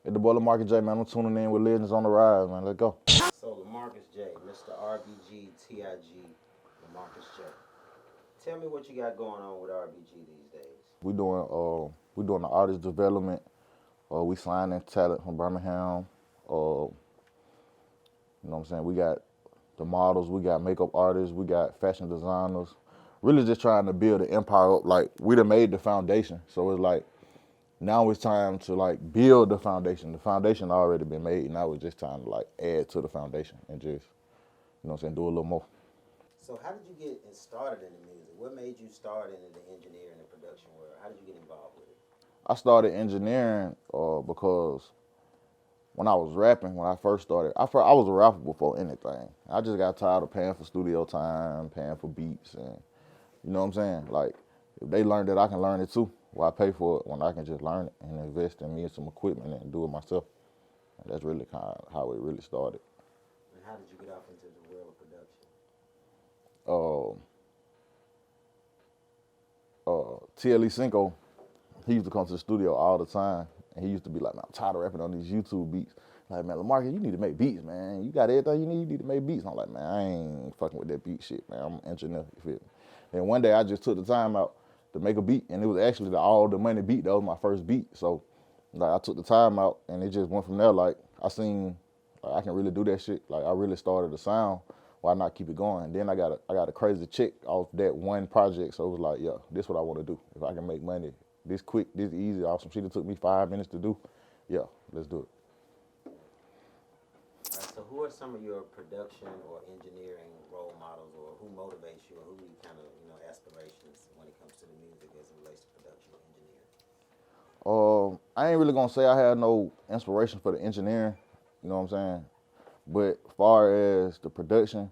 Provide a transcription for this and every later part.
It's the boy Lamarcus J, man. I'm tuning in with Legends on the Rise, man. Let's go. So Lamarcus J, Mr. RBG, TIG, Lamarcus J. Tell me what you got going on with RBG these days. We doing the artist development. We signing talent from Birmingham. You know what I'm saying? We got the models, we got makeup artists, we got fashion designers. Really just trying to build an empire up. Like we done made the foundation. So it's like now it's time to like build the foundation. The foundation already been made. Now it's just time to like add to the foundation and just, you know what I'm saying, do a little more. So how did you get started in the music? What made you start into the engineering and production world? How did you get involved with it? I started engineering because when I was rapping, when I first started, I was a rapper before anything. I just got tired of paying for studio time, paying for beats, and you know what I'm saying? Like, if they learned it, I can learn it too. Why pay for it when I can just learn it and invest in me and some equipment and do it myself? And that's really kind of how it really started. And how did you get off into the world of production? TLE Cinco, he used to come to the studio all the time, and he used to be like, man, I'm tired of rapping on these YouTube beats. Like, man, Lamarcus, you need to make beats, man. You got everything you need to make beats. I'm like, man, I ain't fucking with that beat shit, man. I'm an engineer, you feel me? And one day I just took the time out to make a beat, and it was actually the All the Money beat. That was my first beat. So, like, I took the time out, and it just went from there. Like, I seen, like, I can really do that shit. Like, I really started the sound. Why not keep it going? And then I got a crazy check off that one project. So it was like, yeah, this is what I want to do. If I can make money this quick, this easy, off some shit that took me 5 minutes to do, yeah, let's do it. All right, so who are some of your production or engineering role models, or who motivates you, or who you kind of, aspirations when it comes to the music as it relates to production or engineering? I ain't really gonna say I had no inspiration for the engineering, you know what I'm saying? But far as the production,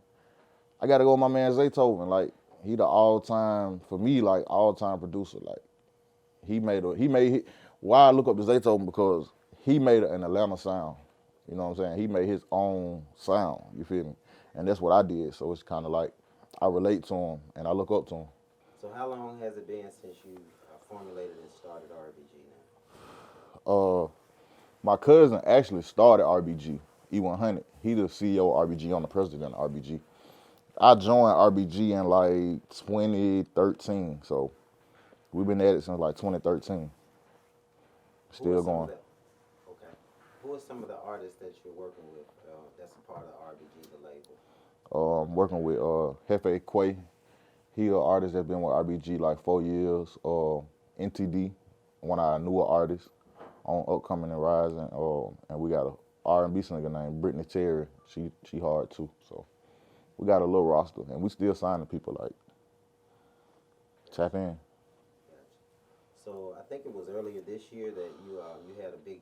I gotta go with my man Zaytoven. Like, he the all-time, for me, like, all-time producer. Like, why I look up to Zaytoven, because he made an Atlanta sound. You know what I'm saying? He made his own sound, you feel me? And that's what I did. So it's kind of like I relate to him and I look up to him. So how long has it been since you formulated and started RBG now? My cousin actually started RBG, E100. He the CEO of RBG, I'm the president of RBG. I joined RBG in like 2013, so we've been at it since like 2013. Still going. Okay. Who are some of the artists that you're working with that's a part of RBG, the label? I'm working with Hefe Quay. He an artist that's been with RBG like 4 years. NTD, one of our newer artists on Upcoming and Rising. And we got a R&B singer named Brittany Terry. She hard too. So we got a little roster, and we still signing people. Like, tap in. Gotcha. So I think it was earlier this year that you had a big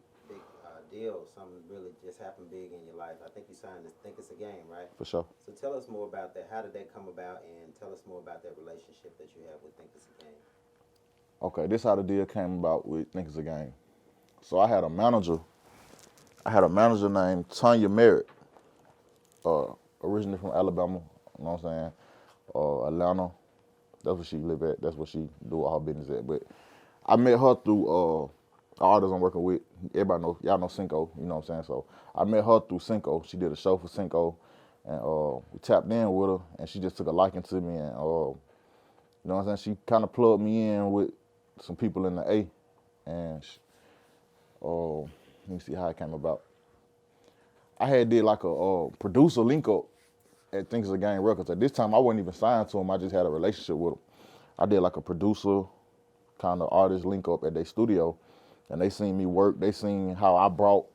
deal. Something really just happened big in your life. I think you signed this Think It's a Game, right? For sure. So tell us more about that. How did that come about? And tell us more about that relationship that you have with Think It's a Game. Okay, this how the deal came about with Think It's a Game. So I had a manager. Named Tanya Merritt, originally from Alabama. You know what I'm saying? Atlanta. That's where she live at. That's where she do all her business at. But I met her through the artist I'm working with. Everybody know, y'all know Cinco. You know what I'm saying? So I met her through Cinco. She did a show for Cinco, and we tapped in with her, and she just took a liking to me, and you know what I'm saying? She kind of plugged me in with some people in the A, and let me see how it came about. I had did like a producer link up at Think It's a Game Records. At this time, I wasn't even signed to him. I just had a relationship with him. I did like a producer kind of artist link up at their studio, and they seen me work. They seen how I brought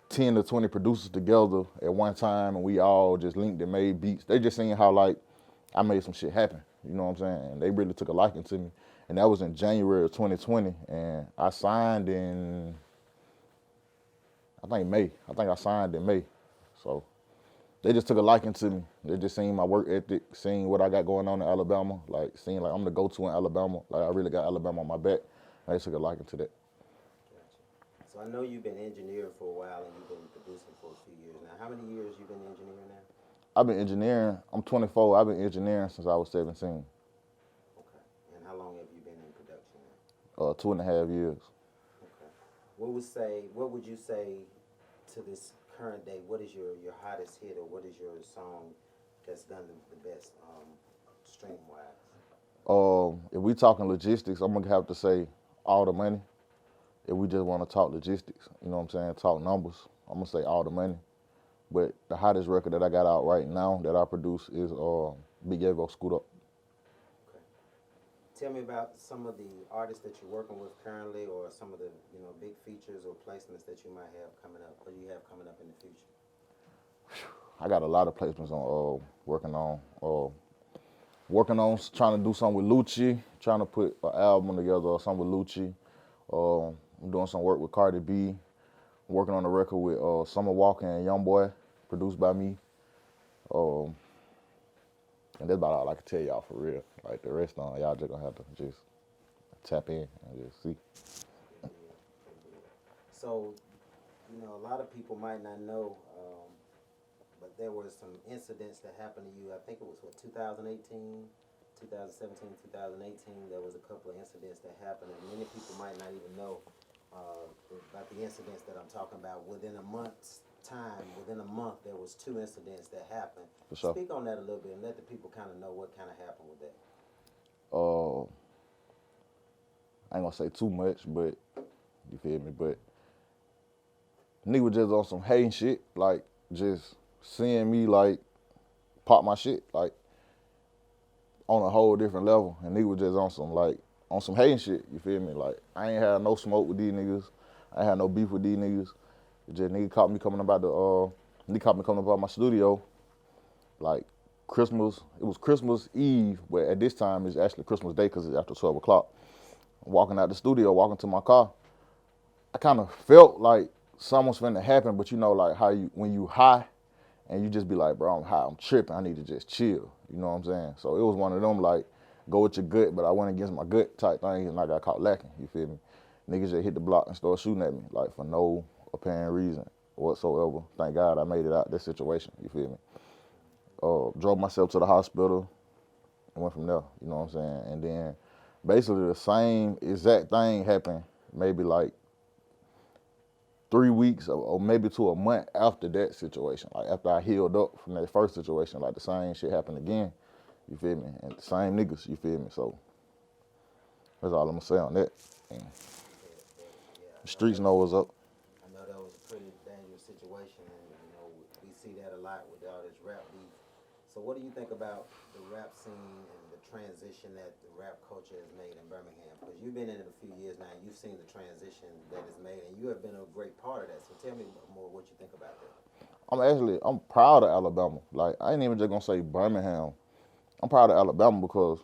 10 to 20 producers together at one time, and we all just linked and made beats. They just seen how like I made some shit happen. You know what I'm saying? And they really took a liking to me. And that was in January of 2020, and I signed in, I think May. I think I signed in May. So they just took a liking to me. They just seen my work ethic, seen what I got going on in Alabama, like seeing like I'm the go-to in Alabama. Like I really got Alabama on my back. They took a liking to that. Gotcha. So I know you've been engineering for a while and you've been producing for a few years now. How many years you been engineering now? I've been engineering. I'm 24. I've been engineering since I was 17. Okay. And how long have you been in production now? 2.5 years. Okay. What would you say to this current day? What is your hottest hit, or what is your song that's done the best stream wise? If we talking logistics, I'm gonna have to say All the Money. If we just want to talk logistics, you know what I'm saying, talk numbers, I'm gonna say All the Money. But the hottest record that I got out right now that I produce is Big Evo Scoot Up. Okay. Tell me about some of the artists that you're working with currently, or some of the big features or placements that you might have coming up, or you have coming up in the future. I got a lot of placements on working on trying to do something with Lucci, trying to put an album together or something with Lucci. I'm doing some work with Cardi B, working on a record with Summer Walker and Youngboy, produced by me. And that's about all I can tell y'all for real. Like the rest on y'all just gonna have to just tap in and just see. So, a lot of people might not know, but there were some incidents that happened to you. I think it was 2018, 2017, 2018. There was a couple of incidents that happened, and many people might not even know about the incidents that I'm talking about. Within a month's time, within a month, there was 2 incidents that happened. For sure. Speak on that a little bit and let the people kind of know what kind of happened with that. I ain't gonna say too much, but you feel me? But nigga was just on some hating shit, like just seeing me like pop my shit, like on a whole different level. And nigga was just on some hating shit, you feel me? Like I ain't had no smoke with these niggas. I ain't had no beef with these niggas. It just nigga caught me coming about my studio, like Christmas. It was Christmas Eve, but at this time it's actually Christmas Day because it's after 12 o'clock. Walking out the studio, walking to my car, I kind of felt like something's finna happen, but like how when you high and you just be like, bro, I'm high, I'm tripping, I need to just chill, you know what I'm saying? So it was one of them like, go with your gut, but I went against my gut type thing and I got caught lacking, you feel me? Niggas just hit the block and started shooting at me, like for no apparent reason whatsoever. Thank God I made it out this situation, you feel me? Drove myself to the hospital and went from there, you know what I'm saying? And then basically the same exact thing happened maybe like 3 weeks or maybe to a month after that situation. Like after I healed up from that first situation, like the same shit happened again, you feel me? And the same niggas, you feel me? So that's all I'm gonna say on that. And the streets know what's up. I know that was a pretty dangerous situation, and we see that a lot with all this rap beef. So what do you think about the rap scene and the transition that the rap culture has made in Birmingham? Because you've been in it a few years now, and you've seen the transition that is made, and you have been a great part of that. So tell me more what you think about that. I'm proud of Alabama. Like I ain't even just gonna say Birmingham. I'm proud of Alabama because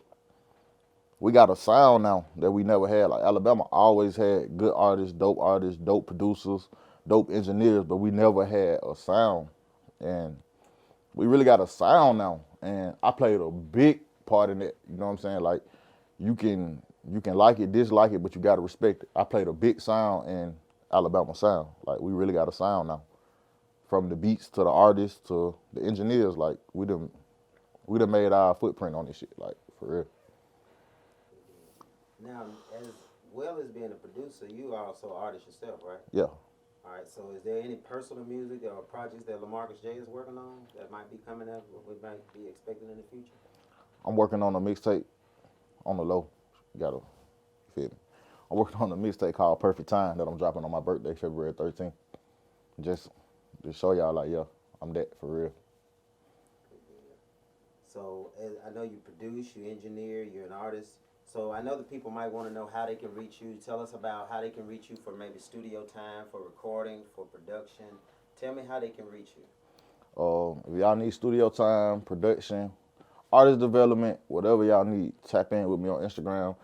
we got a sound now that we never had. Like Alabama always had good artists, dope producers, dope engineers, but we never had a sound. And we really got a sound now. And I played a big part in it. You know what I'm saying? Like you can like it, dislike it, but you gotta respect it. I played a big sound in Alabama sound. Like we really got a sound now. From the beats to the artists to the engineers, like we done made our footprint on this shit, like for real. Now, as well as being a producer, you are also an artist yourself, right? Yeah. All right, so is there any personal music or projects that Lamarcus J is working on that might be coming up, what we might be expecting in the future? I'm working on a mixtape on the low. You feel me? I'm working on a mixtape called Perfect Time that I'm dropping on my birthday, February 13th. Just to show y'all like, yeah, I'm that for real. So I know you produce, you engineer, you're an artist. So I know that people might want to know how they can reach you. Tell us about how they can reach you for maybe studio time, for recording, for production. Tell me how they can reach you. If y'all need studio time, production, artist development, whatever y'all need, tap in with me on Instagram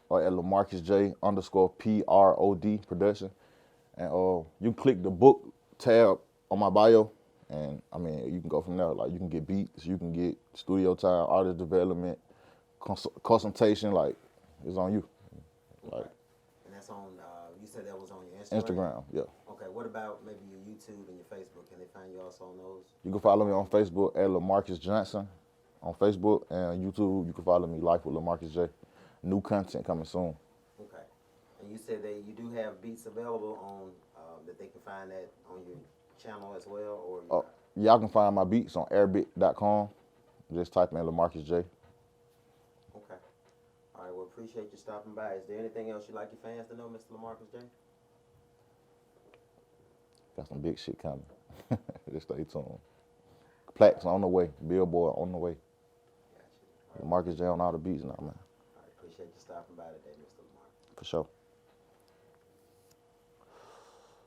or at Lamarcus J _PROD production. And you can click the book tab on my bio, and I mean, you can go from there. Like you can get beats, you can get studio time, artist development, consultation, like it's on you. Like, and that's on, you said that was on your Instagram? Instagram, yeah. Okay, what about maybe your YouTube and your Facebook? Can they find you also on those? You can follow me on Facebook at Lamarcus Johnson on Facebook, and YouTube you can follow me Life with Lamarcus J. New content coming soon. Okay. And you said that you do have beats available on that they can find that on your channel as well, or Y'all can find my beats on arabic.com. Just type in Lamarcus J. okay. All right. Well, appreciate you stopping by. Is there anything else you'd like your fans to know, Mr. Lamarcus J? Got some big shit coming. Just stay tuned. Plaques on the way. Billboard on the way. Gotcha. Lamarcus J on all the beats now, man. All right. Appreciate you stopping by today, Mr. Lamarcus. For sure.